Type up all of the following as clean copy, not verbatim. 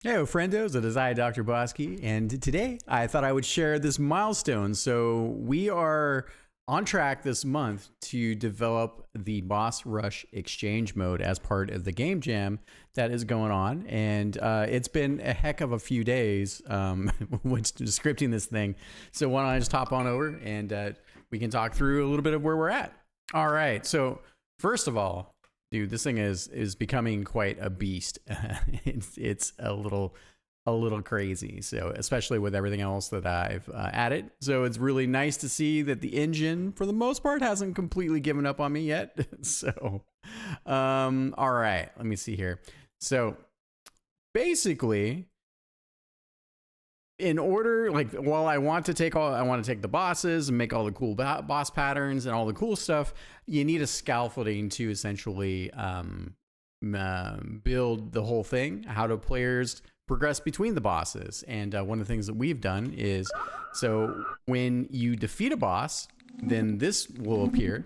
Hey, friendos, it is I, DrBossKey, and today I thought I would share this milestone. So we are on track this month to develop the Boss Rush Exchange mode as part of the game jam that is going on, and it's been a heck of a few days when scripting this thing. So why don't I just hop on over and we can talk through a little bit of where we're at. All right, so first of all, dude, this thing is becoming quite a beast. It's a little crazy. So especially with everything else that I've added. So it's really nice to see that the engine, for the most part, hasn't completely given up on me yet. So, all right, let me see here. So basically, in order, like, while I want to take the bosses and make all the cool boss patterns and all the cool stuff, you need a scaffolding to essentially build the whole thing, how do players progress between the bosses. And one of the things that we've done is, so when you defeat a boss, then this will appear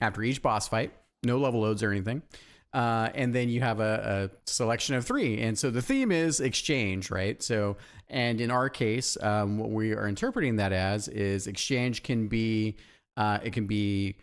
after each boss fight, no level loads or anything. And then you have a selection of 3. And so the theme is exchange, right? So, and in our case, what we are interpreting that as is exchange can be, it can be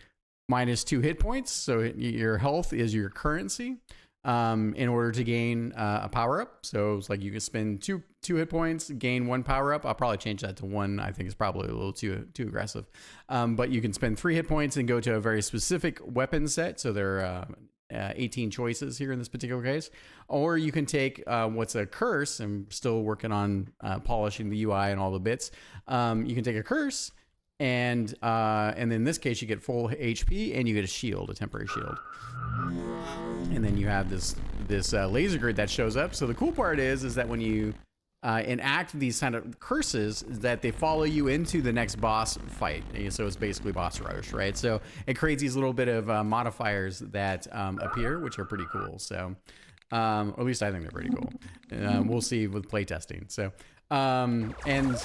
-2 hit points. So your health is your currency in order to gain a power up. So it's like you can spend two hit points, gain 1 power up. I'll probably change that to 1. I think it's probably a little too aggressive. But you can spend 3 hit points and go to a very specific weapon set. So there are 18 choices here in this particular case. Or you can take what's a curse. I'm still working on polishing the UI and all the bits. You can take a curse, and then in this case you get full HP and you get a shield, a temporary shield. And then you have this laser grid that shows up. So the cool part is that when you enact these kind of curses, that they follow you into the next boss fight. So it's basically boss rush, right? So it creates these little bit of modifiers that appear, which are pretty cool. So, or at least I think they're pretty cool. We'll see with playtesting. So, and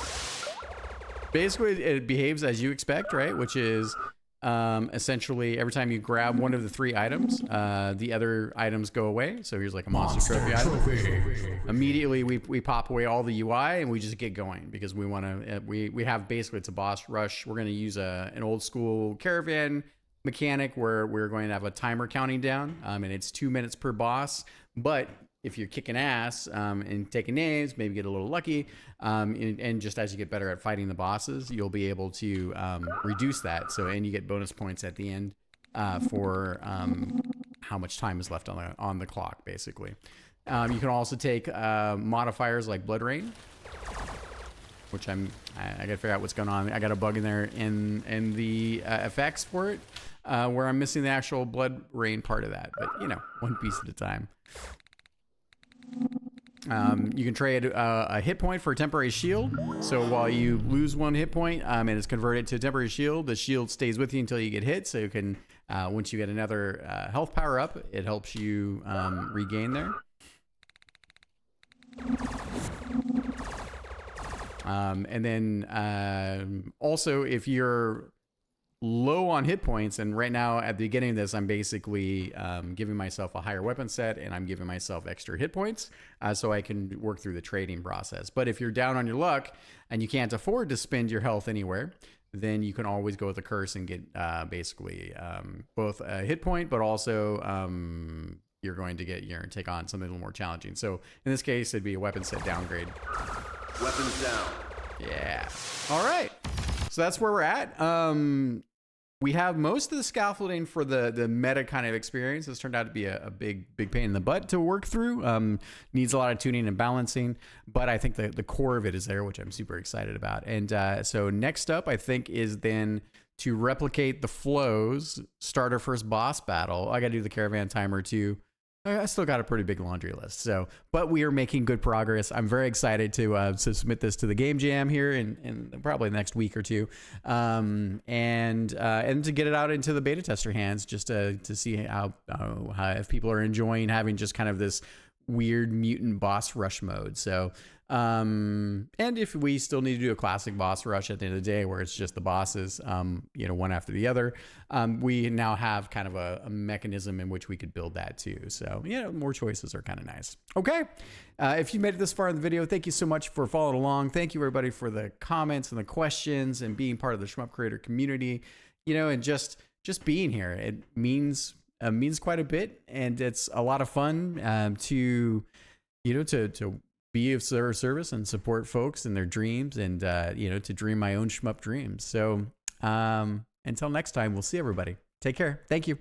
basically it behaves as you expect, right? Which is essentially every time you grab one of the 3 items, the other items go away. So here's like a monster trophy item. Immediately we pop away all the UI and we just get going because we want to, we have basically, it's a boss rush. We're going to use an old school caravan mechanic where we're going to have a timer counting down, and it's 2 minutes per boss. But if you're kicking ass and taking names, maybe get a little lucky, and just as you get better at fighting the bosses, you'll be able to reduce that. So, and you get bonus points at the end for how much time is left on the clock, basically. You can also take modifiers like Blood Rain, which I gotta figure out what's going on. I got a bug in there in the effects for it, where I'm missing the actual Blood Rain part of that. But you know, one piece at a time. You can trade a hit point for a temporary shield. So while you lose 1 hit point and it's converted to a temporary shield, the shield stays with you until you get hit. So you can, once you get another health power up, it helps you regain there. And then also if you're low on hit points, and right now at the beginning of this I'm basically giving myself a higher weapon set and I'm giving myself extra hit points so I can work through the trading process. But if you're down on your luck and you can't afford to spend your health anywhere, then you can always go with a curse and get basically both a hit point, but also you're going to take on something a little more challenging. So in this case it'd be a weapon set downgrade. Weapons down. Yeah. All right. So that's where we're at. We have most of the scaffolding for the meta kind of experience. This turned out to be a big pain in the butt to work through. Needs a lot of tuning and balancing, but I think the core of it is there, which I'm super excited about. And so next up, I think, is then to replicate the flows, start our first boss battle. I got to do the caravan timer too. I still got a pretty big laundry list. So, but we are making good progress. I'm very excited to submit this to the game jam here in probably the next week or two, and to get it out into the beta tester hands, just to see how if people are enjoying having just kind of this weird mutant boss rush mode. So, and if we still need to do a classic boss rush at the end of the day where it's just the bosses, one after the other, we now have kind of a mechanism in which we could build that too. So, more choices are kind of nice. Okay. If you made it this far in the video, thank you so much for following along. Thank you everybody for the comments and the questions and being part of the Shmup creator community, and just being here. It means quite a bit, and it's a lot of fun to be of service and support folks in their dreams, and to dream my own Shmup dreams. So until next time, we'll see everybody. Take care. Thank you.